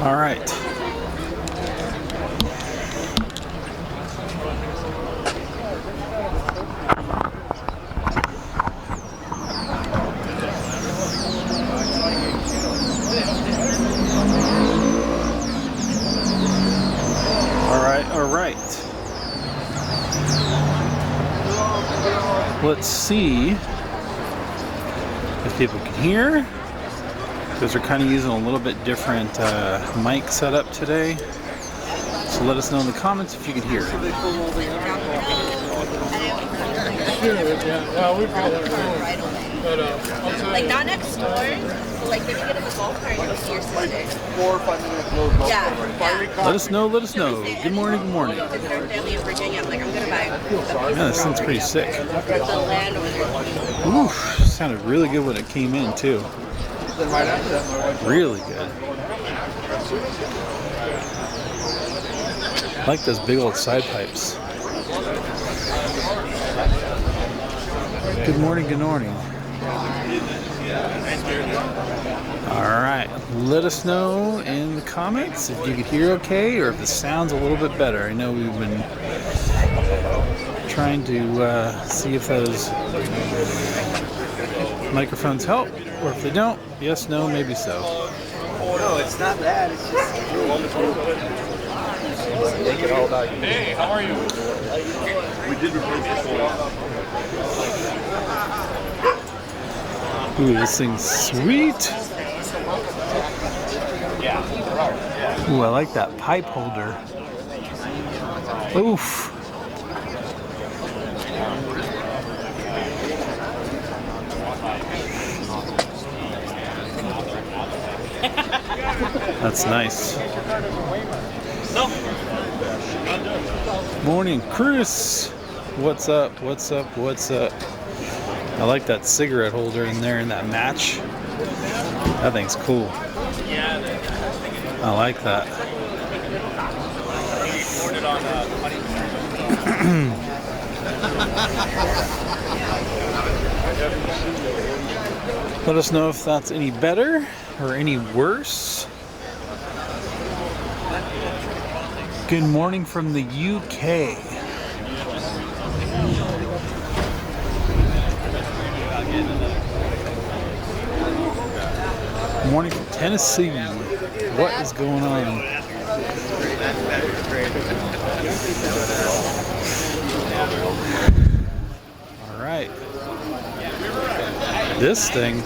All right. All right. Let's see if people can hear, because we're kind of using a little bit different mic setup today. So let us know in the comments if you can hear. Like not next door, but like maybe get in the golf cart and go see your sister. 4 or 5 minutes. Yeah. Let us know. Let us know. Good morning. Good morning. Visit our family in Virginia. I'm like, I'm gonna buy Yeah, this thing's pretty sick. the land over there. Oof, sounded really good when it came in too. Really good. I like those big old side pipes. Good morning, good morning. Alright, let us know in the comments if you could hear okay or if the sound's a little bit better. I know we've been trying to see if those microphones help, or if they don't, yes, no, maybe so. No, it's not that. It's just. Hey, how are you? We did replace this one. Ooh, this thing's sweet. Ooh, I like that pipe holder. Oof. That's nice. Morning, Chris. What's up? What's up? What's up? I like that cigarette holder in there and that match. That thing's cool. I like that. Let us know if that's any better or any worse. Good morning from the UK. Morning from Tennessee. What is going on? All right. This thing.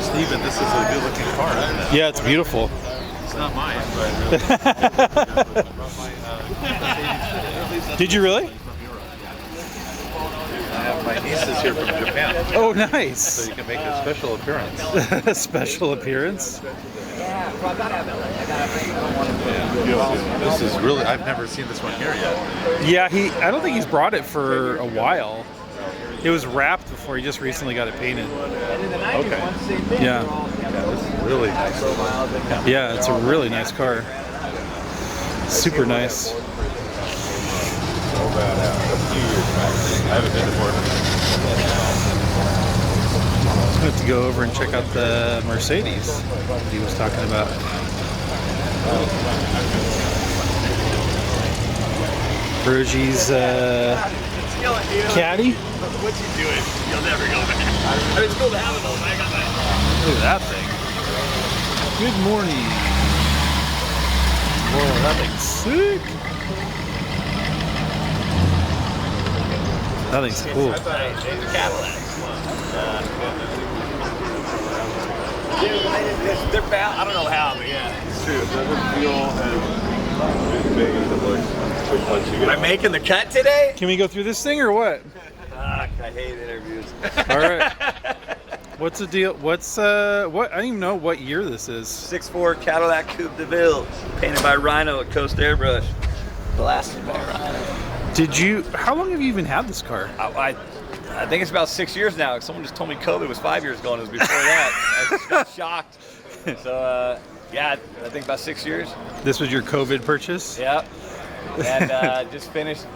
Steven, this is a good looking car, isn't it? Yeah, it's beautiful. It's not mine, but Did you really? I have my nieces here from Japan. Oh, nice. So you can make a special appearance. A special appearance. This is really, I've never seen this one here yet. Yeah, I don't think he's brought it for a while. It was wrapped before, he just recently got it painted. Okay. Yeah. Yeah, this is really nice. Yeah, it's a really nice car. Super nice. A few years back. I haven't been to Portland. I have to go over and check out the Mercedes he was talking about. Virgie's caddy. What you doing? You'll never go back. I mean, it's cool to have it though, but I got that. Look at that thing. Good morning. Whoa, that thing's sick. That thing's cool. Cadillac. They're bad. I don't know how, but yeah. It's true. It doesn't feel as big as it looks once you get Am I making the cut today? Can we go through this thing or what? I hate interviews. All right. What's the deal? What's what? I don't even know what year this is. 6'4" Cadillac Coupe de Ville, painted by Rhino at Coast Airbrush, blasted by Rhino. Did you? How long have you even had this car? I think it's about 6 years now. Someone just told me COVID was 5 years ago, and it was before that. I was just shocked. So yeah, I think about 6 years. This was your COVID purchase? Yep. And just finished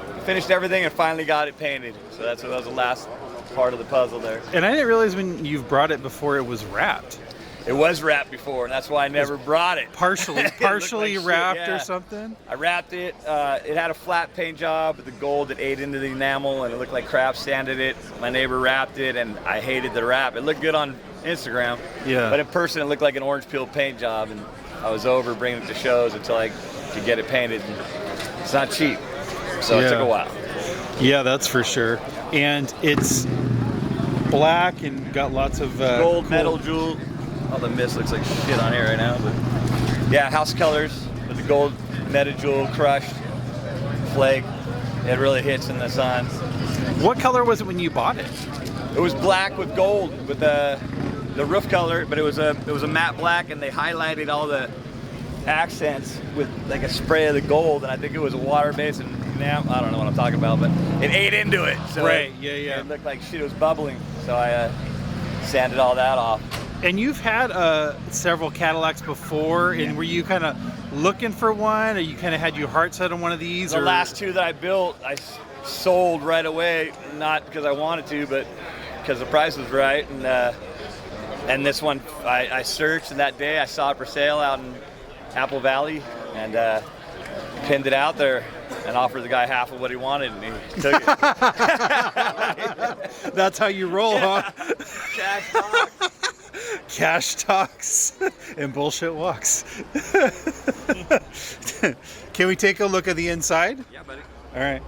everything and finally got it painted. So that was the last part of the puzzle there. And I didn't realize when you've brought it before it was wrapped. It was wrapped before, and that's why I never brought it. Partially like wrapped shit, yeah. or something? I wrapped it. It had a flat paint job with the gold that ate into the enamel, and it looked like crap. Sanded it. My neighbor wrapped it, and I hated the wrap. It looked good on Instagram, Yeah. but in person it looked like an orange peel paint job, and I was over bringing it to shows until I could get it painted. And it's not cheap, so it Yeah. took a while. Yeah, that's for sure. And it's black and got lots of Gold cool- metal jewel. All the mist looks like shit on here right now, but yeah, house colors with the gold metal jewel crushed flake. It really hits in the sun. What color was it when you bought it? It was black with gold with the roof color, but it was a matte black, and they highlighted all the accents with like a spray of the gold, and I think it was a water based, and now I don't know what I'm talking about, but it ate into it. So Right, yeah. It looked like shit was bubbling, so I sanded all that off. And you've had several Cadillacs before, and were you kind of looking for one, or you kind of had your heart set on one of these? The or? last two that I built, I sold right away, not because I wanted to, but because the price was right. And this one, I searched, and that day I saw it for sale out in Apple Valley, and pinned it out there and offered the guy half of what he wanted, and he took it. That's how you roll, huh? Cash talk. Cash talks and bullshit walks. Can we take a look at the inside? Yeah, buddy. All right.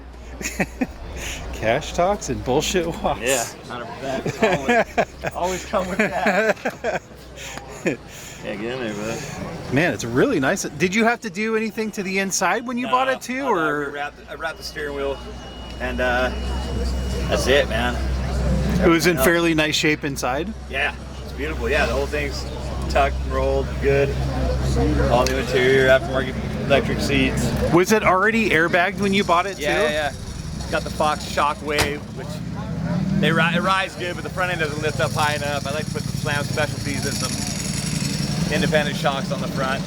Cash talks and bullshit walks. Yeah, 100%. Always come with that. Yeah, get in there, bud. Man, it's really nice. Did you have to do anything to the inside when you bought it too, or? I wrapped the steering wheel, and that's it, man. It was in fairly nice shape inside? Yeah, it's beautiful. Yeah, the whole thing's tucked and rolled, good. All new interior, aftermarket electric seats. Was it already airbagged when you bought it too? Yeah. It's got the Fox Shockwave, which it rides good, but the front end doesn't lift up high enough. I like to put some Slam Specialties and some independent shocks on the front.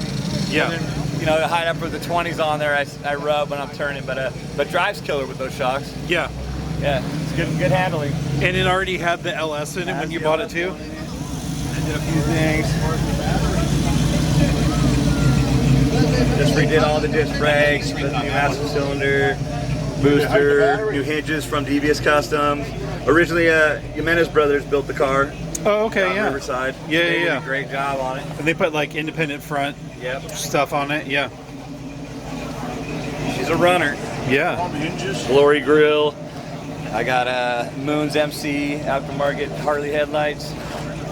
Yeah. And then, to hide up with the 20s on there, I rub when I'm turning, but drive's killer with those shocks. Yeah. Yeah, it's good handling. And it already had the LS in it when you bought it too? I did a few things. Just redid all the disc brakes, the new master cylinder, booster, new hinges from Devious Custom. Originally, Jimenez Brothers built the car. Oh, okay, yeah. Riverside. Yeah, They did yeah. a great job on it. And they put like independent front Yep. stuff on it, yeah. She's a runner. Yeah. Glory grill. I got Moon's MC aftermarket Harley headlights.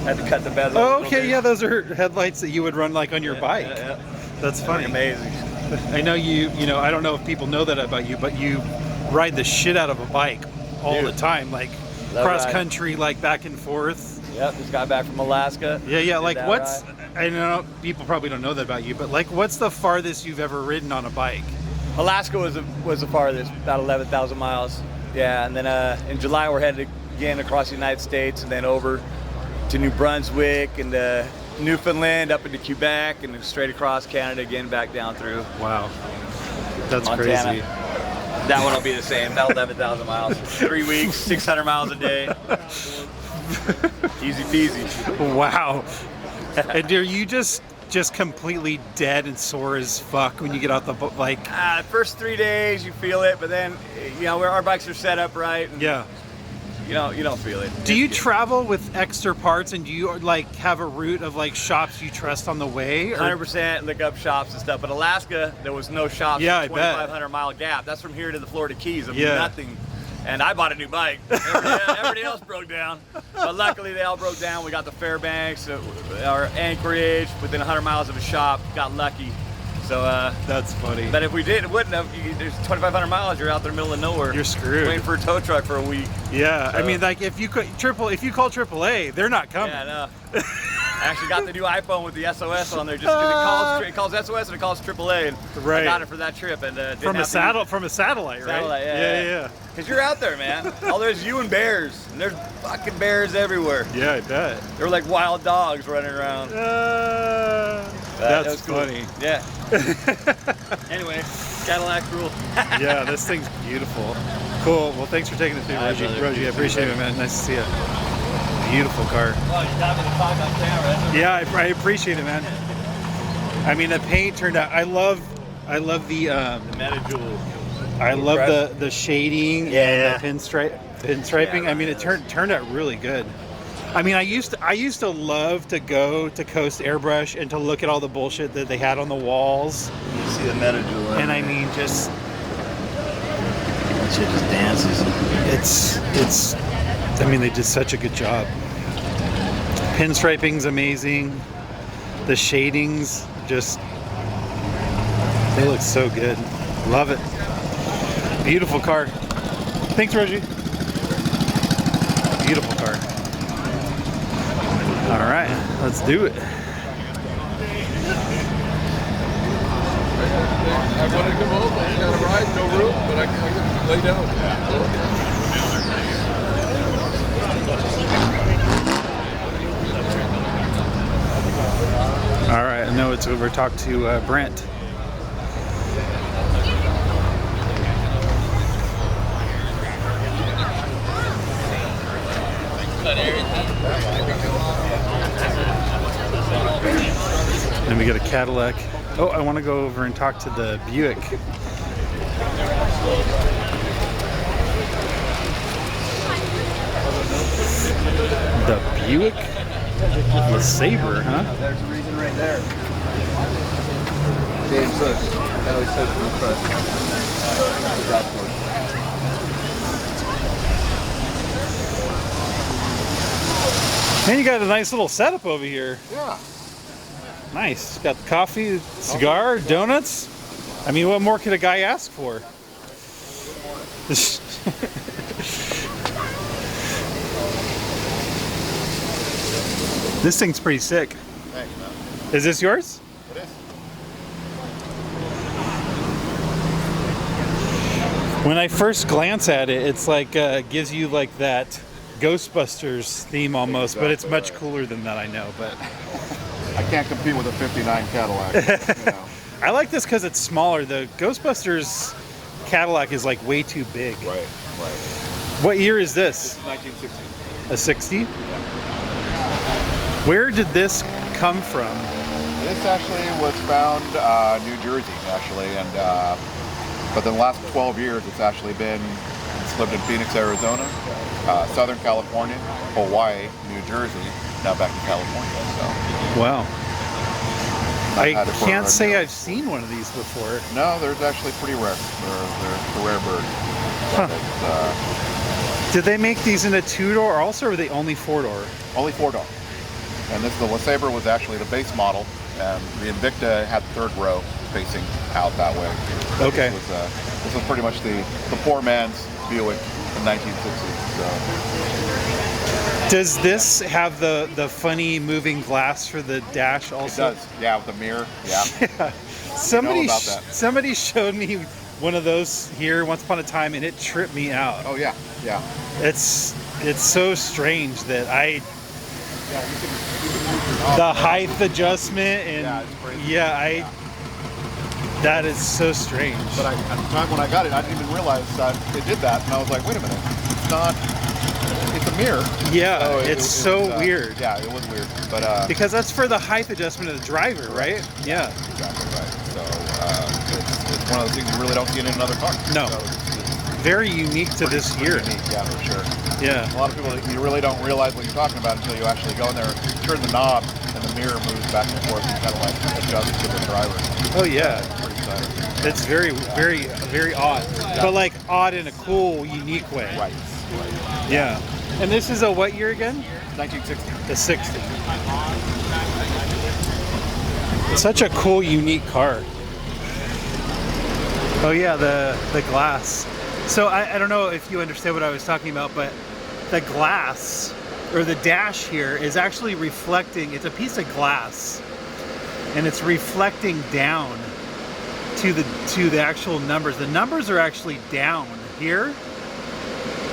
Had to cut the bezel. Oh, okay, yeah, those are headlights that you would run like on your bike. Yeah. That's funny. Amazing. I know I don't know if people know that about you, but you ride the shit out of a bike all Dude. the time, like Love cross riding. country, like back and forth. Yep, just got back from Alaska. Yeah, Did like that what's, ride. I know people probably don't know that about you, but like what's the farthest you've ever ridden on a bike? Alaska was the farthest, about 11,000 miles. Yeah, and then in July we're headed again across the United States, and then over to New Brunswick and Newfoundland, up into Quebec, and then straight across Canada again, back down through Wow. That's Montana. crazy. That one will be the same, about 11,000 miles. 3 weeks, 600 miles a day. Easy peasy. Wow. And are you just completely dead and sore as fuck when you get out the like? First 3 days you feel it, but then our bikes are set up right. And Yeah. you don't feel it. Do you It's good. travel with extra parts, and do you like have a route of like shops you trust on the way? Or? 100% look up shops and stuff, but Alaska there was no shops. Yeah, I bet. 2,500 mile gap. That's from here to the Florida Keys. I mean, Yeah. nothing. And I bought a new bike. Everybody else broke down, but luckily they all broke down. We got the Fairbanks, our Anchorage, within 100 miles of a shop. Got lucky. So That's funny. but if we did, it wouldn't have. There's 2,500 miles. You're out there in the middle of nowhere. You're screwed. Waiting for a tow truck for a week. Yeah, I So- mean, like if you call AAA, they're not coming. Yeah, no. I actually got the new iPhone with the SOS on there just because it calls SOS and it calls AAA. And Right. I got it for that trip and didn't From a have to- satellite, right? Satellite, yeah. Because you're out there, man. All there's you and bears, and there's fucking bears everywhere. Yeah, I bet. They're like wild dogs running around. That That's was cool. funny. Yeah. Anyway, Cadillac rule. Yeah, this thing's beautiful. Cool. Well, thanks for taking the thing, Rogie. brother. Rogie, I appreciate it, man. Nice to see you. Beautiful car. Well, you got me to talk on camera. Yeah, I appreciate it, man. I mean, the paint turned out. I love the Metajewel. I love the shading Yeah. and the pinstriping. Yeah, I mean, it turned out really good. I mean, I used to love to go to Coast Airbrush and to look at all the bullshit that they had on the walls. You see the Metajewel. And I mean, just that shit just dances. it's. I mean, they did such a good job. Pinstriping's amazing. The shadings just, they look so good. Love it. Beautiful car. Thanks, Rogie. Beautiful car. All right, let's do it. I wanted to come home, I got a ride, no room, but I can lay down. All right, no, it's over. Talk to Brent. Then we got a Cadillac. Oh, I want to go over and talk to the Buick. The Buick? The Sabre, huh? There's a reason right there. James Bush. That always says from the front. Man, you got a nice little setup over here. Yeah. Nice. Got the coffee, cigar, donuts. I mean, what more could a guy ask for? This thing's pretty sick. Thanks, man. Is this yours? It is. When I first glance at it, it's like gives you like that Ghostbusters theme almost, but it's much cooler than that, I know. But I can't compete with a 59 Cadillac. You know. I like this because it's smaller. The Ghostbusters Cadillac is like way too big. Right. What year is this? 1960. A 60? Where did this come from? This actually was found New Jersey, actually, and but in the last 12 years, it's actually lived in Phoenix, Arizona, Southern California, Hawaii, New Jersey, now back in California. So. Wow. I had it for can't a say ride. I've seen one of these before. No, there's actually pretty rare. They're a rare bird. Huh. It's Did they make these in a two-door also, or were they only four-door? only 4-door. And the LeSabre was actually the base model, and the Invicta had the third row facing out that way. Okay. This was pretty much the poor man's Buick in 1960. Does this have the funny moving glass for the dash It also? does, yeah, with the mirror, yeah. Yeah. Somebody, about that. somebody showed me one of those here once upon a time, and it tripped me out. Oh yeah. It's so strange that Yeah, the height adjustment and Yeah, it's crazy. yeah, that is so strange. But at the time when I got it, I didn't even realize that it did that, and I was like, wait a minute, it's a mirror. Yeah, So it's so weird. Yeah, it was weird, but Because that's for the height adjustment of the driver, right? Yeah. exactly right. So it's one of those things you really don't see in another car. No. So it's Very unique to this year. unique, yeah, for sure. Yeah. A lot of people, you really don't realize what you're talking about until you actually go in there, turn the knob, and the mirror moves back and forth and kind of like adjusts to the driver. Oh yeah. It's pretty exciting. It's very, very, very odd. But like odd in a cool, unique way. Right. Yeah. And this is a what year again? 1960. The 60. Such a cool, unique car. Oh yeah, the glass. So I don't know if you understand what I was talking about, but the glass or the dash here is actually reflecting. It's a piece of glass, and it's reflecting down to the actual numbers. The numbers are actually down here,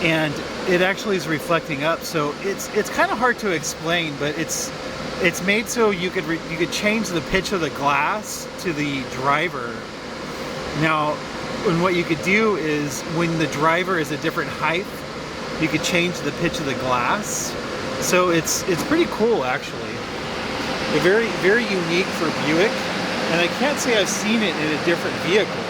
and it actually is reflecting up. So it's kind of hard to explain, but it's made so you could change the pitch of the glass to the driver, Now, and what you could do is when the driver is a different height, you could change the pitch of the glass. So it's pretty cool actually. They're very unique for Buick, and I can't say I've seen it in a different vehicle.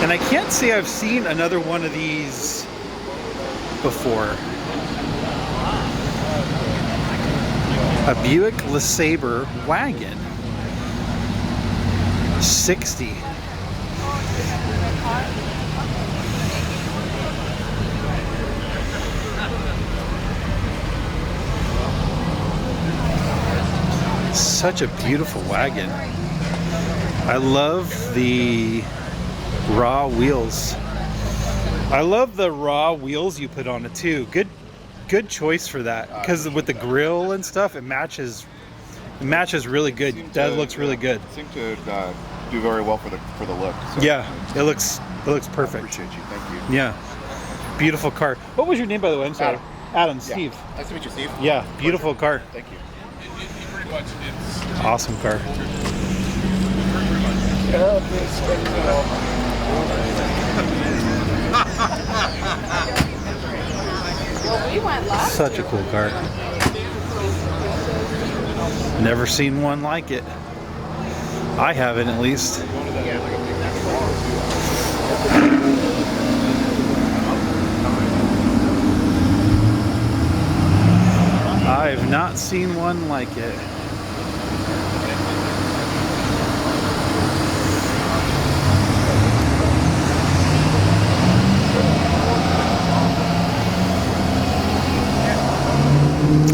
And I can't say I've seen another one of these before. A Buick LeSabre wagon. 60. Such a beautiful wagon. I love the raw wheels. I love the raw wheels you put on it too. Good choice for that, because with the grill and stuff, it matches really good. That looks really good. Seem to do very well for the look. So. Yeah, it looks perfect. I appreciate you. Thank you. Yeah, beautiful car. What was your name, by the way? I'm sorry. Adam. Steve. Yeah. Nice to meet you, Steve. Yeah, beautiful car. Thank you. Awesome car. Well, we went last. Such a cool car. Never seen one like it. I haven't, at least. I've not seen one like it.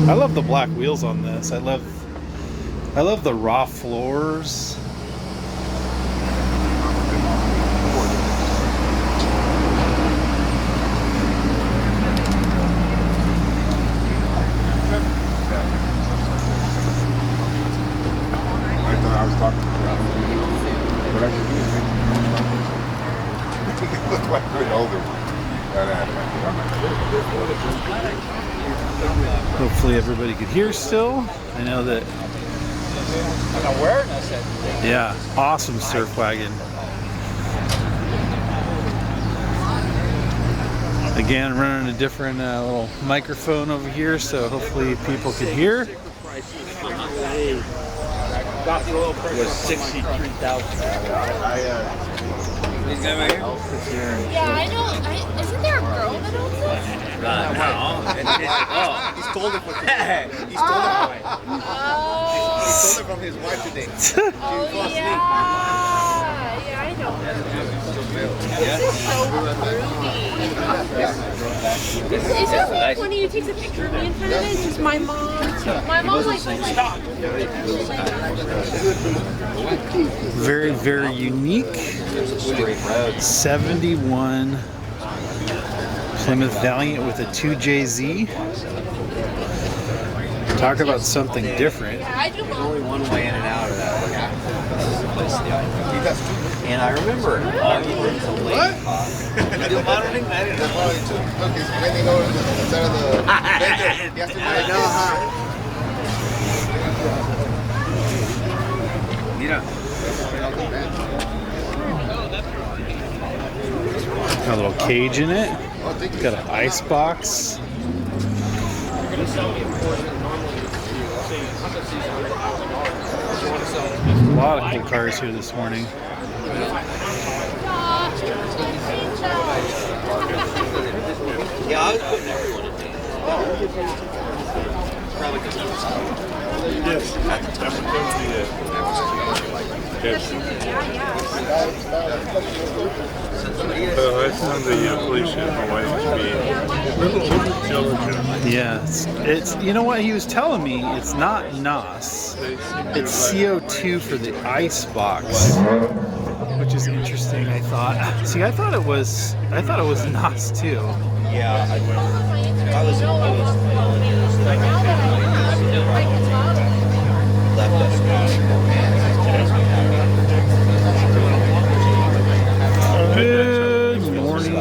I love the black wheels on this. I love the raw floors. I was talking to but I could look like an older. Hopefully everybody could hear still. I know that. Yeah, awesome surf wagon. Again, running a different little microphone over here, so hopefully people could hear. Was 63,000. Yeah, I know. Isn't there a girl that owns this? No. He stole it from He stole it from his wife today. Oh, yeah. Yeah, I know. This is so groovy. Is it like when you takes a picture of me in front of it? It's just my mom. My mom's like, stop. Very, very unique. 71 Plymouth Valiant with a 2JZ. Talk about something different. Only one way in and out of that. And I remember arguing to late. You do monitoring? I didn't know. Look, he's bending over the side of the bender. He has to I know, huh? Got a little cage in it. Got an ice box. A lot of cool cars here this morning. Yeah, I was putting everyone in danger. Probably because I was Yes. At the time. I found the police in Hawaii. Yeah, it's you know what he was telling me. It's not NOS. It's CO2 for the ice box, which is interesting. I thought. See, I thought it was NOS too. Yeah, I was Good morning.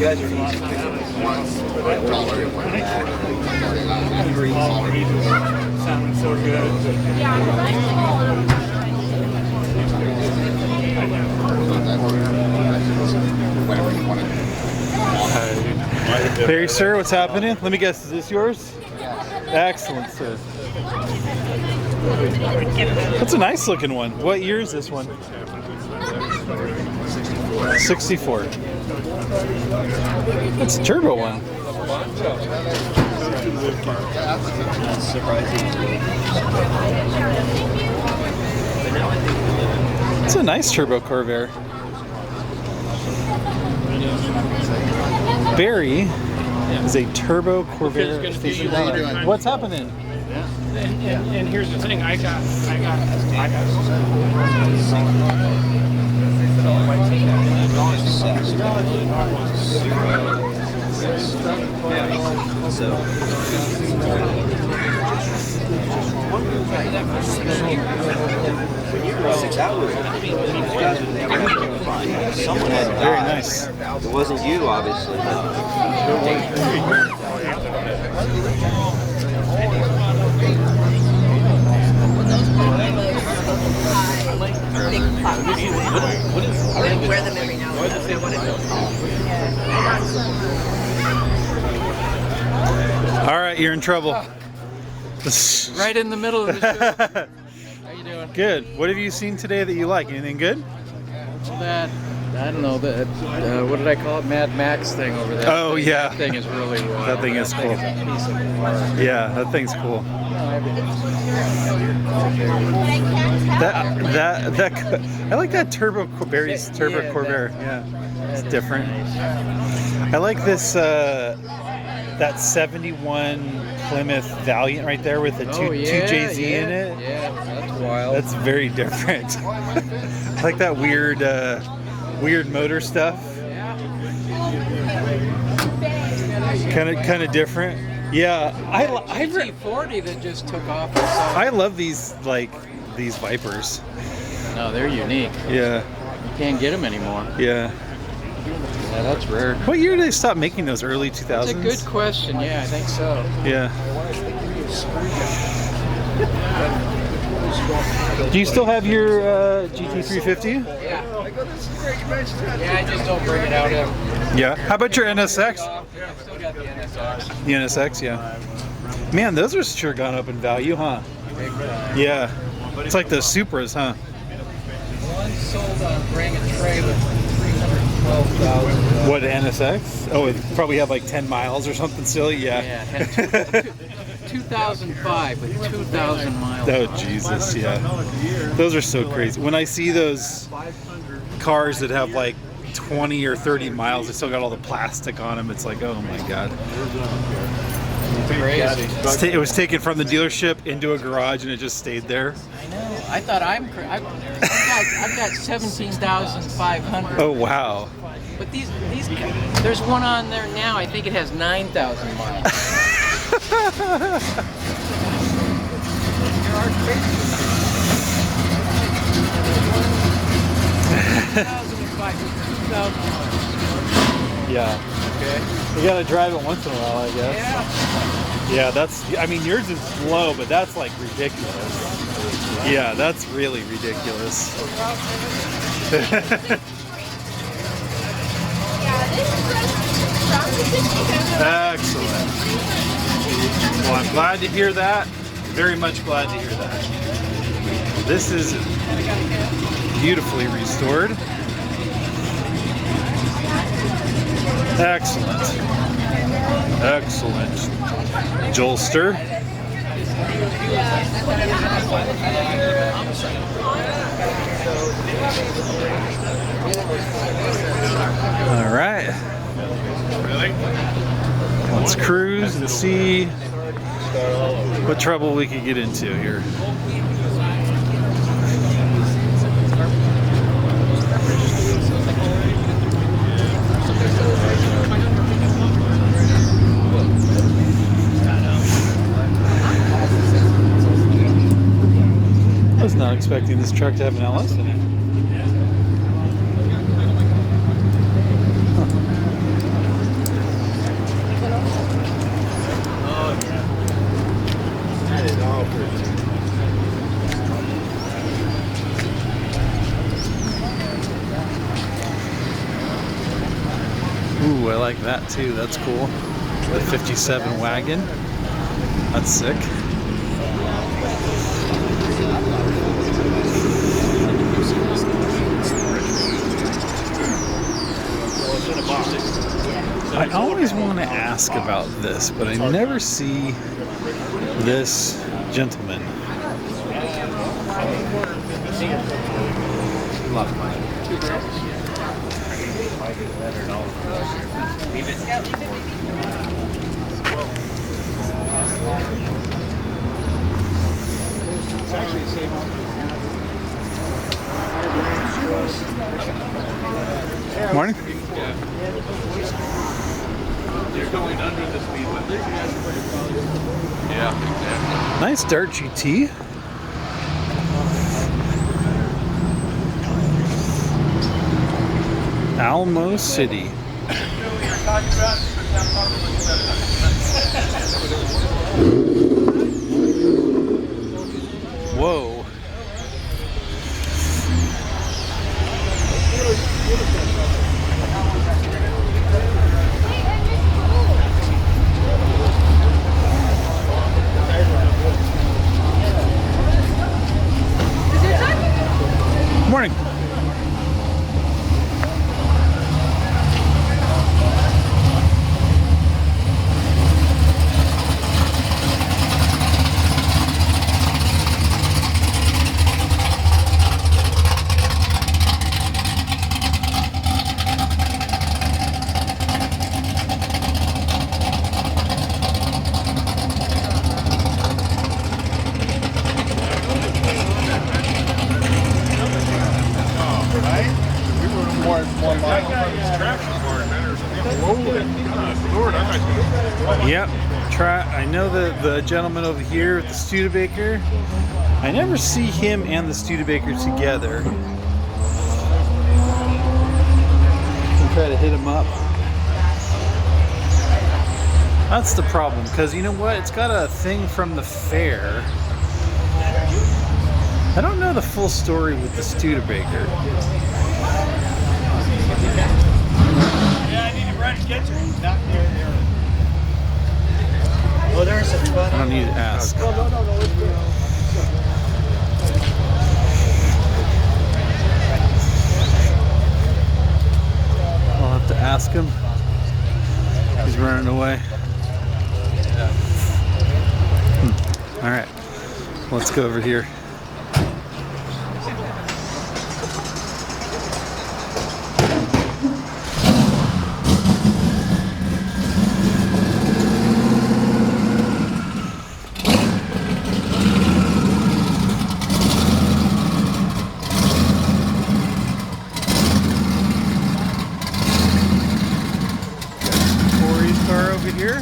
guys are easy. Sounding so good. There, sir, what's happening? Let me guess, is this yours? Excellent, sir. That's a nice looking one. What year is this one? 64. That's a turbo one. It's a nice turbo Corvair. Barry is a turbo Corvair aficionado. What's happening? And here's the thing, I got. Very nice. It wasn't you, obviously. Wear them every now and then. All right, you're in trouble. Right in the middle of the show. How you doing? Good. What have you seen today that you like? Anything good? That, I don't know, that, what did I call it? Mad Max thing over there. Oh, yeah. That thing is really wild. That thing is cool. Yeah, that thing's cool. I like that turbo Barry's turbo Corvair. Yeah, it's different. I like this that 71 Plymouth Valiant right there with the two JZ in it. Yeah, that's wild. That's very different. I like that weird motor stuff. Kind of different. Yeah, I GT40 that just took off. I love these Vipers. No, they're unique. Yeah. You can't get them anymore. Yeah. Yeah, that's rare. What year did they stop making those? Early 2000s? That's a good question. Yeah, I think so. Yeah. Do you still have your GT350? Yeah. Yeah, I just don't bring it out ever. Yeah. How about your NSX? Yeah, I've still got the NSX. The NSX, yeah. Man, those are sure gone up in value, huh? Yeah. It's like the Supras, huh? One sold on Bring a Trailer for $312,000. What, NSX? Oh, it probably had like 10 miles or something silly? Yeah. Yeah, it had 2005 with 2,000 miles. Oh, Jesus, yeah. Those are so crazy. When I see those cars that have like 20 or 30 miles, they still got all the plastic on them, it's like, oh my God. Crazy. It was taken from the dealership into a garage and it just stayed there. I know. I thought I've got 17,500. Oh, wow. But these there's one on there now. I think it has 9,000 miles. Yeah. Okay. You gotta drive it once in a while, I guess. Yeah. Yeah, that's. I mean, yours is slow, but that's like ridiculous. Yeah, that's really ridiculous. Excellent. Well, I'm glad to hear that. Very much glad to hear that. This is beautifully restored. Excellent. Excellent. Jolster. All right. Let's cruise and see what trouble we could get into here. I was not expecting this truck to have an LS in it. like that too. That's cool. The 57 wagon. That's sick. I always want to ask about this, but I never see this gentleman. Morning. You're going under the speed limit. Yeah, exactly. Nice Dart GT. Alamo City. Whoa. Morning. Yep. I know the gentleman over here with the Studebaker. I never see him and the Studebaker together. I'll try to hit him up. That's the problem, because you know what? It's got a thing from the fair. I don't know the full story with the Studebaker. Yeah, I need to run and get you. Not there. Oh, there's some fun. I don't need to ask. No. I'll have to ask him. He's running away. All right, let's go over here. Corey's car over here.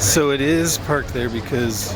So it is parked there because